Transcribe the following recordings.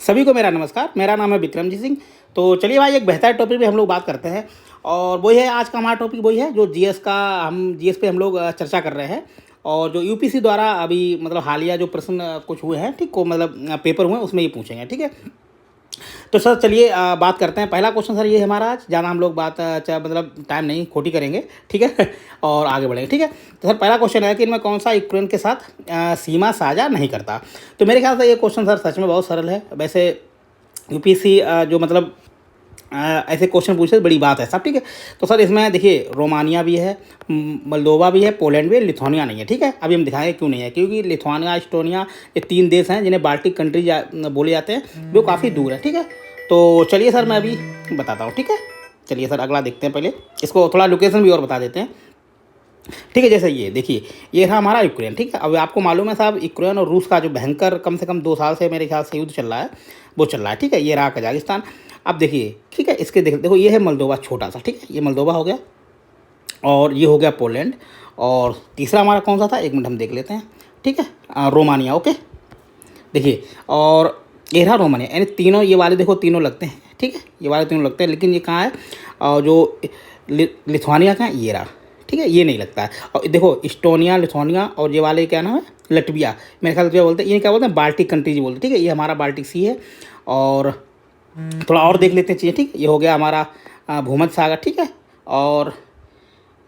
सभी को मेरा नमस्कार। मेरा नाम है विक्रमजीत सिंह। तो चलिए भाई, एक बेहतर टॉपिक पे हम लोग बात करते हैं। और वही है आज का हमारा टॉपिक, वही है जो जीएस का, हम जीएस पे हम लोग चर्चा कर रहे हैं। और जो यूपीसी द्वारा अभी मतलब हालिया जो प्रश्न कुछ हुए हैं, ठीक को मतलब पेपर हुए हैं, उसमें ये पूछेंगे, ठीक है। तो सर चलिए बात करते हैं। पहला क्वेश्चन सर ये है हमारा, आज ज़्यादा हम लोग बात मतलब टाइम नहीं खोटी करेंगे, ठीक है और आगे बढ़ेंगे, ठीक है। तो सर पहला क्वेश्चन है कि इनमें कौन सा यूक्रेन के साथ सीमा साझा नहीं करता। तो मेरे ख्याल से ये क्वेश्चन सर सच में बहुत सरल है। वैसे यूपीसी जो मतलब ऐसे क्वेश्चन पूछे तो बड़ी बात है सब, ठीक है। तो सर इसमें देखिए, रोमानिया भी है, मोल्दोवा भी है, पोलैंड भी है, लिथुआनिया नहीं है, ठीक है। अभी हम दिखाएंगे क्यों नहीं है, क्योंकि लिथुआनिया, इस्टोनिया, ये 3 देश हैं जिन्हें बाल्टिक कंट्री बोले जाते हैं, जो काफ़ी दूर है, ठीक है। तो चलिए सर मैं अभी बताता हूँ, ठीक है। चलिए सर अगला देखते हैं। पहले इसको थोड़ा लोकेशन भी और बता देते हैं, ठीक है। जैसे ये देखिए, ये था हमारा यूक्रेन, ठीक है। अब आपको मालूम है साहब, यूक्रेन और रूस का जो भयंकर कम से कम 2 साल से मेरे ख्याल से युद्ध चल रहा है, वो चल रहा है, ठीक है। ये रहा कजाकिस्तान। अब देखिए, ठीक है, इसके देखो ये है मोल्दोवा, छोटा सा, ठीक है। ये मोल्दोवा हो गया, और ये हो गया पोलैंड। और तीसरा हमारा कौन सा था, 1 मिनट हम देख लेते हैं, ठीक है। Romania, okay. देखिए, और ये रहा रोमानिया, यानी तीनों ये वाले देखो, तीनों लगते हैं, ठीक है। ये वाले तीनों लगते हैं, लेकिन ये कहाँ है, और जो लिथुआनिया का है ये रहा, ठीक है, ये नहीं लगता है। और देखो इस्टोनिया, लिथुआनिया, और ये वाले क्या नाम है, लटविया, मेरे ख्याल से बोलते हैं, ये क्या बोलते हैं, बाल्टिक कंट्रीज बोलते हैं, ठीक है। ये हमारा बाल्टिक सी है। और थोड़ा और देख लेते हैं चीज़ें, ठीक। ये हो गया हमारा भूमध्य सागर, ठीक है। और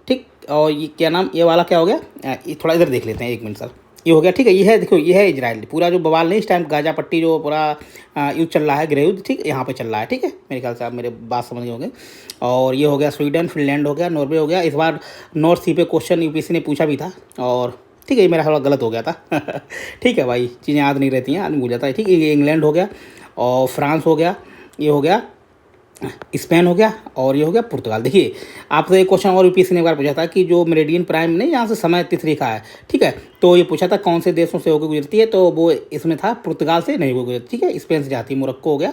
ठीक, और ये क्या नाम, ये वाला क्या हो गया, ये थोड़ा इधर देख लेते हैं, 1 मिनट सर। ये हो गया, ठीक है। ये है, देखो ये है इजराइल। पूरा जो बवाल नहीं इस टाइम, गाजा पट्टी जो पूरा युद्ध चल रहा है, गृह युद्ध, ठीक, यहाँ पे चल रहा है, ठीक है। मेरे ख्याल से आप मेरे बात समझ गए होंगे। और ये हो गया स्वीडन, फिनलैंड हो गया, नॉर्वे हो गया। इस बार नॉर्थ सी पे क्वेश्चन यूपीसी ने पूछा भी था, और ठीक है, ये मेरा थोड़ा गलत हो गया था ठीक है भाई, चीज़ें याद नहीं रहती हैं, आदमी भूल जाता है, ठीक है। ये इंग्लैंड हो गया, और फ्रांस हो गया, ये हो गया स्पेन हो गया, और ये हो गया पुर्तगाल। देखिए, आपसे एक क्वेश्चन और यूपीएससी ने एक बार पूछा था कि जो मेरिडियन प्राइम नहीं, यहाँ से समय तिथि रेखा है, ठीक है। तो ये पूछा था कौन से देशों से होकर गुजरती है, तो वो इसमें था पुर्तगाल से नहीं होकर गुजरती, ठीक है। स्पेन से जाती है, मोरक्को हो गया।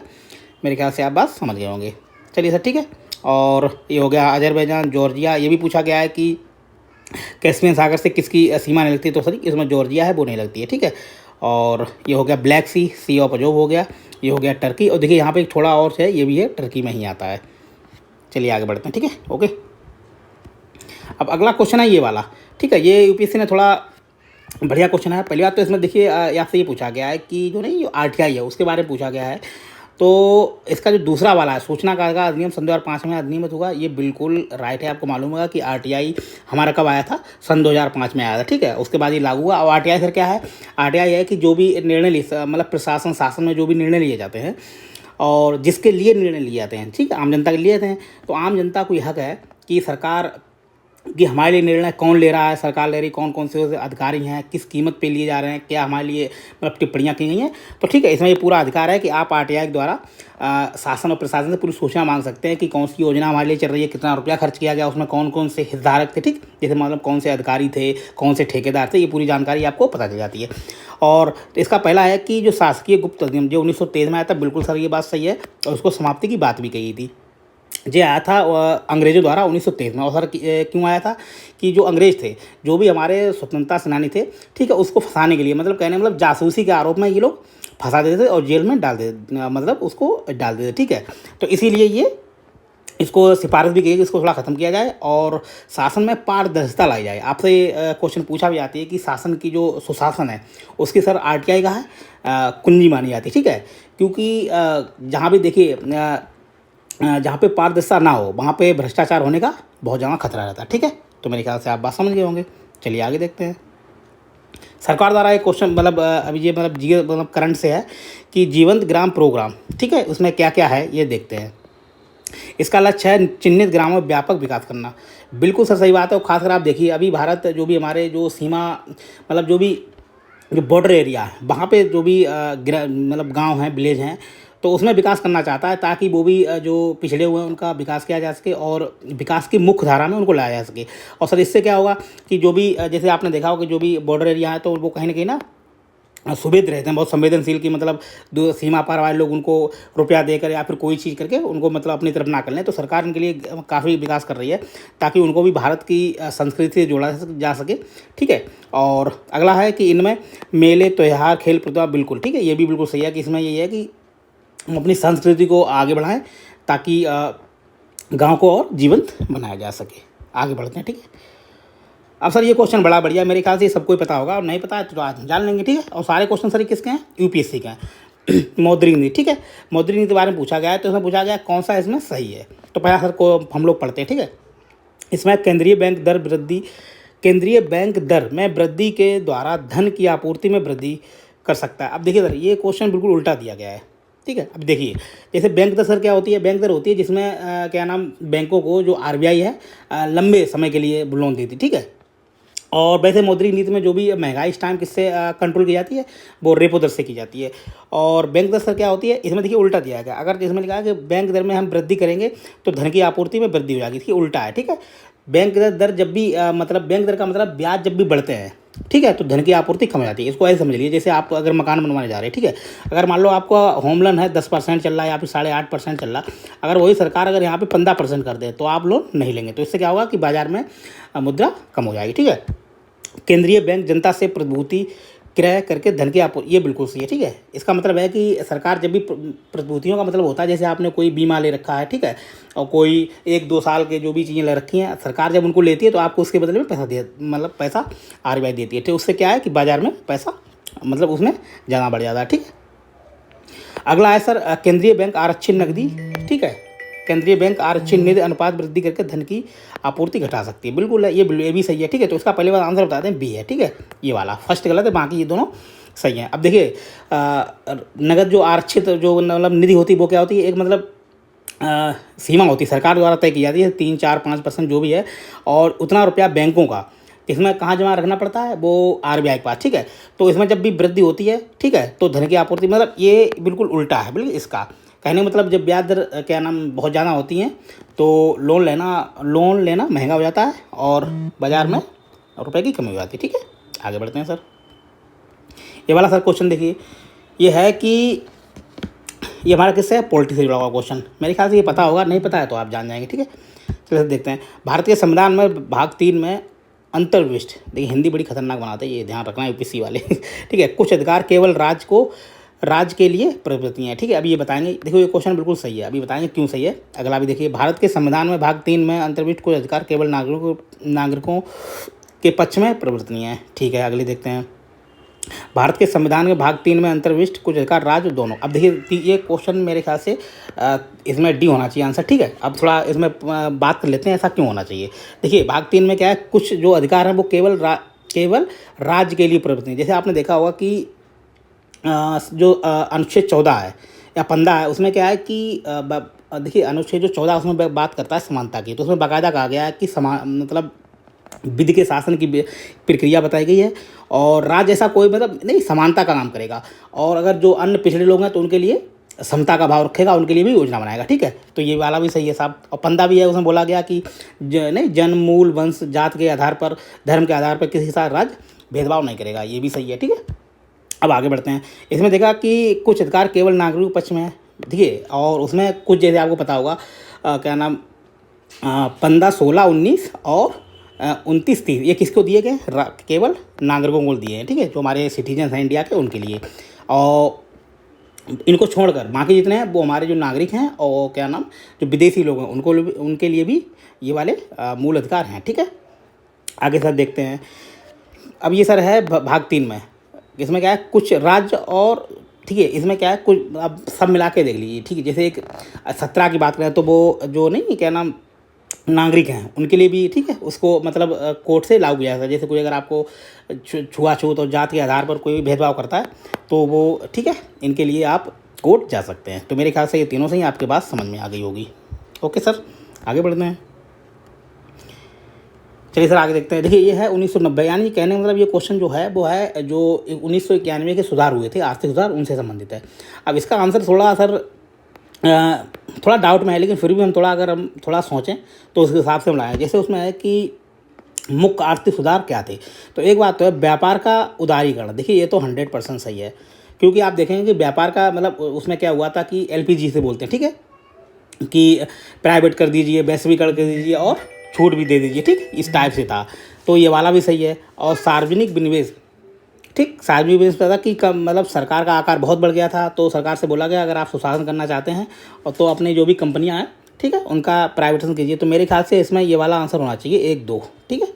मेरे ख्याल से आप बात समझ गए होंगे। चलिए सर, ठीक है। और ये हो गया अजरबैजान, जॉर्जिया। ये भी पूछा गया है कि कैस्पियन सागर से किसकी सीमा नहीं लगती, तो सर इसमें जॉर्जिया है, वो नहीं लगती है, ठीक है। और ये हो गया ब्लैक सी, सी ऑफ अजोब हो गया। ये हो गया टर्की, और देखिए यहाँ पे एक थोड़ा और है, ये भी है, टर्की में ही आता है। चलिए आगे बढ़ते हैं, ठीक है, ओके। अब अगला क्वेश्चन है ये वाला, ठीक है। ये यूपीएससी ने थोड़ा बढ़िया क्वेश्चन है। पहली बात तो इसमें देखिए, आपसे ये पूछा गया है कि जो नहीं, जो आरटीआई है उसके बारे में पूछा गया है। तो इसका जो दूसरा वाला है, सूचना कार्य का अधिनियम सन 2005 में अधिनियमित हुआ, ये बिल्कुल राइट है। आपको मालूम होगा कि आरटीआई हमारा कब आया था, सन 2005 में आया था, ठीक है। उसके बाद ये लागू हुआ। और आरटीआई सर क्या है, आरटीआई है कि जो भी निर्णय मतलब प्रशासन शासन में जो भी निर्णय लिए जाते हैं, और जिसके लिए निर्णय लिए जाते हैं, ठीक है, आम जनता के लिए जाते हैं, तो आम जनता को यह हक है कि सरकार कि हमारे लिए निर्णय कौन ले रहा है, सरकार ले रही, कौन कौन से अधिकारी हैं, किस कीमत पे लिए जा रहे हैं, क्या हमारे लिए मतलब टिप्पणियाँ की गई हैं। तो ठीक है, इसमें ये पूरा अधिकार है कि आप आरटीआई के द्वारा शासन और प्रशासन से पूरी सूचना मांग सकते हैं कि कौन सी योजना हमारे लिए चल रही है, कितना रुपया खर्च किया गया, उसमें कौन कौन से हितधारक थे, ठीक, जैसे मतलब कौन से अधिकारी थे, कौन से ठेकेदार थे, ये पूरी जानकारी आपको पता चल जाती है। और इसका पहला है कि जो शासकीय गुप्त अधिनियम जो 1923 में आया था, बिल्कुल सर ये बात सही है, और उसको समाप्ति की बात भी कही थी। ये आया था अंग्रेज़ों द्वारा 1923 में। और सर क्यों आया था कि जो अंग्रेज़ थे, जो भी हमारे स्वतंत्रता सेनानी थे, ठीक है, उसको फंसाने के लिए, मतलब कहने मतलब जासूसी के आरोप में ये लोग फंसा देते थे और जेल में डाल देते, मतलब उसको डाल देते, ठीक है। तो इसीलिए ये इसको सिफारिश भी की कि इसको थोड़ा ख़त्म किया जाए और शासन में पारदर्शिता लाई जाए। आपसे क्वेश्चन पूछा भी जाती है कि शासन की जो सुशासन है उसकी सर आरटीआई का है कुंजी मानी जाती है, ठीक है। क्योंकि जहाँ भी देखिए, जहाँ पे पारदर्शिता ना हो वहाँ पे भ्रष्टाचार होने का बहुत ज़्यादा खतरा रहता है, ठीक है। तो मेरे ख्याल से आप बात समझ गए होंगे। चलिए आगे देखते हैं। सरकार द्वारा एक क्वेश्चन मतलब अभी ये मतलब जी मतलब करंट से है कि जीवंत ग्राम प्रोग्राम, ठीक है, उसमें क्या क्या है ये देखते हैं। इसका लक्ष्य है चिन्हित ग्रामों में व्यापक विकास करना। बिल्कुल सर सही बात है। और खासकर आप देखिए, अभी भारत जो भी हमारे जो सीमा मतलब जो बॉर्डर एरिया है, वहाँ पे जो भी मतलब गांव हैं, विलेज हैं, तो उसमें विकास करना चाहता है, ताकि वो भी जो पिछड़े हुए हैं उनका विकास किया जा सके और विकास की मुख्य धारा में उनको लाया जा सके। और सर इससे क्या होगा कि जो भी जैसे आपने देखा होगा कि जो भी बॉर्डर एरिया है, तो वो कहीं ना कहीं ना सुभेद रहते हैं, बहुत संवेदनशील की मतलब सीमा पार वाले लोग उनको रुपया देकर या फिर कोई चीज़ करके उनको मतलब अपनी तरफ ना कर लें। तो सरकार इनके लिए काफ़ी विकास कर रही है, ताकि उनको भी भारत की संस्कृति से जोड़ा जा सके, ठीक है। और अगला है कि इनमें मेले, त्यौहार, खेल प्रतिभा, बिल्कुल ठीक है, ये भी बिल्कुल सही है कि इसमें ये है कि हम अपनी संस्कृति को आगे बढ़ाएं ताकि गांव को और जीवंत बनाया जा सके। आगे बढ़ते हैं, ठीक है। अब सर ये क्वेश्चन बड़ा बढ़िया, मेरे ख्याल से सबको ही पता होगा, और नहीं पता है तो आज जान लेंगे, ठीक है। और सारे क्वेश्चन सर किसके हैं? यूपीएससी के हैं। मौद्रिक नीति, ठीक है। मौद्रिक नीति के बारे में पूछा गया है, तो इसमें पूछा गया कौन सा इसमें सही है। तो पहला सर को हम लोग पढ़ते हैं, ठीक है। इसमें केंद्रीय बैंक दर में वृद्धि के द्वारा धन की आपूर्ति में वृद्धि कर सकता है। अब देखिए सर ये क्वेश्चन बिल्कुल उल्टा दिया गया है, ठीक है। अब देखिए जैसे बैंक दर सर क्या होती है? बैंक दर होती है जिसमें क्या नाम, बैंकों को जो आरबीआई है लंबे समय के लिए लोन देती, ठीक है। और वैसे मौद्रिक नीति में जो भी महंगाई इस टाइम किससे कंट्रोल की जाती है? वो रेपो दर से की जाती है। और बैंक दर सर क्या होती है? इसमें देखिए उल्टा दिया गया। अगर इसमें लिखा है कि बैंक दर में हम वृद्धि करेंगे तो धन की आपूर्ति में वृद्धि हो जाएगी, देखिए उल्टा है, ठीक है। बैंक दर जब भी मतलब बैंक दर का मतलब ब्याज जब भी बढ़ते हैं, ठीक है, तो धन की आपूर्ति कम हो जाती है। इसको ऐसे समझ लीजिए जैसे आप अगर मकान बनवाने जा रहे हैं, ठीक है। अगर मान लो आपका होम लोन है 10% चल रहा है या फिर 8.5% चल रहा, अगर वही सरकार अगर यहाँ पे 15% कर दे तो आप लोन नहीं लेंगे। तो इससे क्या होगा कि बाजार में मुद्रा कम हो जाएगी, ठीक है। केंद्रीय बैंक जनता से प्रतिभूति क्रय करके धन की आपूर्ति, ये बिल्कुल सही है, ठीक है। इसका मतलब है कि सरकार जब भी प्रतिभूतियों का मतलब होता है जैसे आपने कोई बीमा ले रखा है, ठीक है, और कोई 1-2 साल के जो भी चीज़ें ले रखी हैं, सरकार जब उनको लेती है तो आपको उसके बदले में पैसा दे, मतलब पैसा आरबीआई देती है। तो उससे क्या है कि बाजार में पैसा मतलब उसमें ज़्यादा बढ़ जाता है, ठीक है। अगला है सर केंद्रीय बैंक आरक्षित नकदी, ठीक है। केंद्रीय बैंक आरक्षित निधि अनुपात वृद्धि करके धन की आपूर्ति घटा सकती है, बिल्कुल है, ये भी सही है, ठीक है। तो इसका पहले वाला आंसर बताते हैं बी है, ठीक है। ये वाला फर्स्ट गलत है, बाकी ये दोनों सही हैं। अब देखिए नगद जो आरक्षित जो मतलब निधि होती है वो क्या होती है? एक मतलब सीमा होती है, सरकार द्वारा तय की जाती है, 3, 4, 5% जो भी है, और उतना रुपया बैंकों का इसमें कहाँ जमा रखना पड़ता है? वो आरबीआई के पास, ठीक है। तो इसमें जब भी वृद्धि होती है, ठीक है, तो धन की आपूर्ति मतलब ये बिल्कुल उल्टा है, बिल्कुल इसका कहने का मतलब जब ब्याज दर क्या नाम बहुत ज़्यादा होती हैं तो लोन लेना महंगा हो जाता है और बाज़ार में रुपए की कमी हो जाती है, ठीक है। आगे बढ़ते हैं सर। ये वाला सर क्वेश्चन देखिए, ये है कि ये हमारा किससे है? पॉलिटिक्स से जुड़ा हुआ क्वेश्चन, मेरे ख्याल से ये पता होगा, नहीं पता है तो आप जान जाएंगे, ठीक है। चलिए देखते हैं। भारतीय संविधान में भाग 3 में अंतर्विष्ट, देखिए हिंदी बड़ी खतरनाक बनाते हैं, ये ध्यान रखना है यूपीएससी वाले ठीक है। कुछ अधिकार केवल राज्य के लिए प्रवृत्ति हैं, ठीक है। अभी ये बताएंगे, देखो ये क्वेश्चन बिल्कुल सही है, अभी बताएंगे क्यों सही है। अगला भी देखिए, भारत के संविधान में भाग 3 में अंतर्विष्ट कुछ अधिकार केवल नागरिकों के पक्ष में प्रवृत्ति हैं, ठीक है। अगले देखते हैं, भारत के संविधान में भाग 3 में अंतर्विष्ट कुछ अधिकार राज्य दोनों। अब देखिए ये क्वेश्चन मेरे ख्याल से इसमें डी होना चाहिए आंसर, ठीक है। अब थोड़ा इसमें बात कर लेते हैं ऐसा क्यों होना चाहिए। देखिए भाग 3 में क्या है, कुछ जो अधिकार हैं वो केवल राज्य के लिए प्रवृत्ति हैं। जैसे आपने देखा होगा कि जो अनुच्छेद 14 है या 15 है, उसमें क्या है कि देखिए अनुच्छेद जो 14 उसमें बात करता है समानता की, तो उसमें बाकायदा कहा गया है कि मतलब विधि के शासन की प्रक्रिया बताई गई है, और राज्य ऐसा कोई मतलब नहीं समानता का काम करेगा, और अगर जो अन्य पिछड़े लोग हैं तो उनके लिए समता का भाव रखेगा, उनके लिए भी योजना बनाएगा, ठीक है। तो ये वाला भी सही है साहब। और 15 भी है, उसमें बोला गया कि नहीं जन्म, मूल, वंश, जात के आधार पर, धर्म के आधार पर किसी के साथ राज्य भेदभाव नहीं करेगा, ये भी सही है, ठीक है। अब आगे बढ़ते हैं। इसमें देखा कि कुछ अधिकार केवल नागरिक पक्ष में है, देखिए, और उसमें कुछ जैसे आपको पता होगा क्या नाम 15, 16, 19 और 29, 30 ये किसको दिए गए? केवल नागरिकों को दिए हैं, ठीक है, जो हमारे सिटीजन हैं इंडिया के उनके लिए। और इनको छोड़कर बाकी जितने हैं वो हमारे जो नागरिक हैं और क्या नाम जो विदेशी लोग हैं उनके लिए भी ये वाले मूल अधिकार हैं, ठीक है। आगे सर देखते हैं। अब ये सर है भाग 3 में, इसमें क्या है कुछ राज्य और, ठीक है, इसमें क्या है कुछ, अब सब मिला के देख लीजिए, ठीक है। जैसे एक 17 की बात करें तो वो जो नहीं क्या नाम नागरिक हैं उनके लिए भी, ठीक है, उसको मतलब कोर्ट से लागू किया जाता है। जैसे कोई अगर आपको छुआछूत और जात के आधार पर कोई भी भेदभाव करता है तो वो, ठीक है, इनके लिए आप कोर्ट जा सकते हैं। तो मेरे ख्याल से ये तीनों से ही आपके बात समझ में आ गई होगी। ओके सर, आगे बढ़ते हैं। चलिए सर आगे देखते हैं। देखिए ये है 1990, यानी कहने का मतलब ये क्वेश्चन जो है वो है जो 1991 के सुधार हुए थे, आर्थिक सुधार, उनसे संबंधित है। अब इसका आंसर थोड़ा सर थोड़ा डाउट में है, लेकिन फिर भी हम थोड़ा सोचें तो उसके हिसाब से हम लाएँ। जैसे उसमें है कि मुख्य आर्थिक सुधार क्या थे, तो एक बात तो है व्यापार का उदारीकरण। देखिए ये तो 100% सही है, क्योंकि आप देखेंगे कि व्यापार का मतलब उसमें क्या हुआ था कि एलपीजी से बोलते हैं, ठीक है, कि प्राइवेट कर दीजिए, वैश्वीकरण कर दीजिए और छूट भी दे दीजिए, ठीक, इस टाइप से था। तो ये वाला भी सही है। और सार्वजनिक विनिवेश ठीक, सार्वजनिक बिजनेस पता कि कम मतलब सरकार का आकार बहुत बढ़ गया था, तो सरकार से बोला गया अगर आप सुशासन करना चाहते हैं और तो अपने जो भी कंपनियां हैं, ठीक है, उनका प्राइवेटाइजेशन कीजिए। तो मेरे ख्याल से इसमें ये वाला आंसर होना चाहिए 1, 2। ठीक है,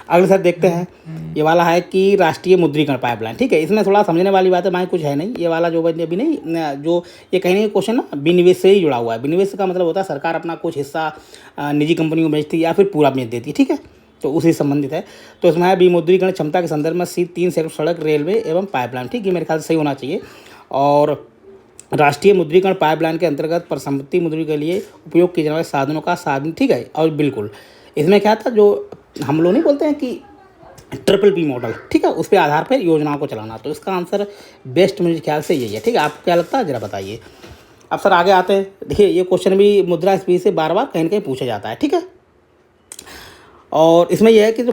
अगले सर देखते हैं। ये वाला है कि राष्ट्रीय मुद्रीकरण पाइपलाइन। ठीक है, इसमें थोड़ा समझने वाली बात है, भाई कुछ है नहीं। ये वाला जो अभी नहीं जो ये कहीं नहीं क्वेश्चन ना विनिवेश से ही जुड़ा हुआ है। विनिवेश का मतलब होता है सरकार अपना कुछ हिस्सा निजी कंपनियों को बेचती है या फिर पूरा बेच देती है। ठीक है, तो उसी संबंधित है। तो इसमें है विमुद्रीकरण क्षमता के संदर्भ में 3 सेक्टर सड़क, रेलवे एवं पाइपलाइन। ठीक है, मेरे ख्याल से सही होना चाहिए। और राष्ट्रीय मुद्रीकरण पाइपलाइन के अंतर्गत परिसंपत्ति मुद्रण के लिए उपयोग किए जाने वाले साधनों का साधन। ठीक है, और बिल्कुल इसमें क्या था, जो हम लोग नहीं बोलते हैं कि PPP मॉडल, ठीक है, उस पे आधार पर योजनाओं को चलाना। तो इसका आंसर बेस्ट मेरे ख्याल से यही है। ठीक है, आपको क्या लगता है ज़रा बताइए। अब सर आगे आते हैं। देखिए ये क्वेश्चन भी मुद्रास्फीति से बार बार कहीं ना कहीं पूछा जाता है। ठीक है, और इसमें यह है कि जो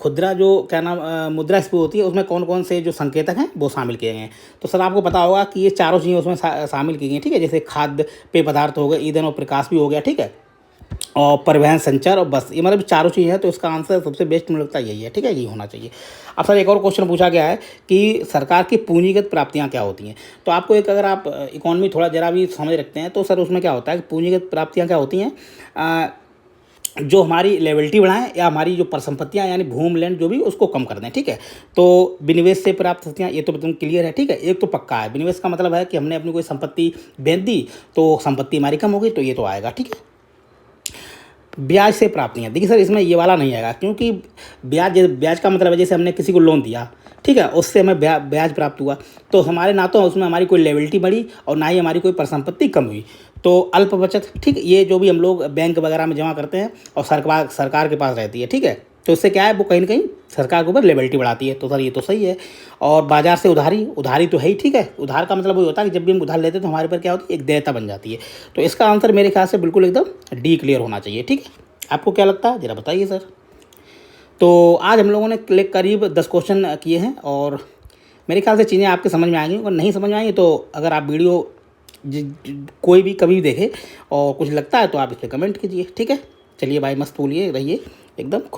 खुदरा जो क्या नाम मुद्रास्फीति होती है, उसमें कौन कौन से जो संकेतक हैं वो शामिल किए गए हैं। तो सर आपको पता होगा कि ये चारों चीज़ें उसमें शामिल की गई हैं। ठीक है, जैसे खाद्य पेय पदार्थ हो गए, ईंधन और प्रकाश भी हो गया। ठीक है, और परिवहन, संचार और बस, ये मतलब चारों चीज़ें हैं। तो इसका आंसर सबसे बेस्ट मुझे लगता है यही है। ठीक है, यही होना चाहिए। अब सर एक और क्वेश्चन पूछा गया है कि सरकार की पूंजीगत प्राप्तियां क्या होती हैं। तो आपको एक, अगर आप इकोनॉमी थोड़ा जरा भी समझ रखते हैं तो सर उसमें क्या होता है कि पूंजीगत प्राप्तियां क्या होती हैं, जो हमारी लेवलिटी बढ़ाएं या हमारी जो परिसंपत्तियां यानी भूमि लैंड जो भी उसको कम कर दें। ठीक है, तो विनिवेश से प्राप्त होती ये तो एकदम क्लियर है। ठीक है, एक तो पक्का है, विनिवेश का मतलब है कि हमने अपनी कोई संपत्ति बेच दी तो संपत्ति हमारी कम हो गई, तो ये तो आएगा। ठीक है, ब्याज से प्राप्तियाँ, देखिए सर इसमें ये वाला नहीं आएगा, क्योंकि ब्याज का मतलब है जैसे हमने किसी को लोन दिया, ठीक है, उससे हमें ब्याज प्राप्त हुआ, तो हमारे ना तो उसमें हमारी कोई लेवलिटी बढ़ी और ना ही हमारी कोई परिसंपत्ति कम हुई। तो अल्प बचत, ठीक, ये जो भी हम लोग बैंक वगैरह में जमा करते हैं और सरकार के पास रहती है। ठीक है, तो इससे क्या है, वो कहीं ना कहीं सरकार के ऊपर लेवलिटी बढ़ाती है। तो सर ये तो सही है। और बाजार से उधारी तो है ही। ठीक है, उधार का मतलब वही होता है कि जब भी हम उधार लेते हैं तो हमारे पर क्या होती है, एक देयता बन जाती है। तो इसका आंसर मेरे ख्याल से बिल्कुल एकदम डी क्लियर होना चाहिए। ठीक है, आपको क्या लगता है ज़रा बताइए सर। तो आज हम लोगों ने करीब 10 क्वेश्चन किए हैं और मेरे ख्याल से चीज़ें आपके समझ में आएंगी। अगर नहीं समझ में आएंगी तो अगर आप वीडियो कोई भी कभी भी देखे और कुछ लगता है तो आप इस पर कमेंट कीजिए। ठीक है, चलिए भाई, मस्त बोलिए, रहिए एकदम।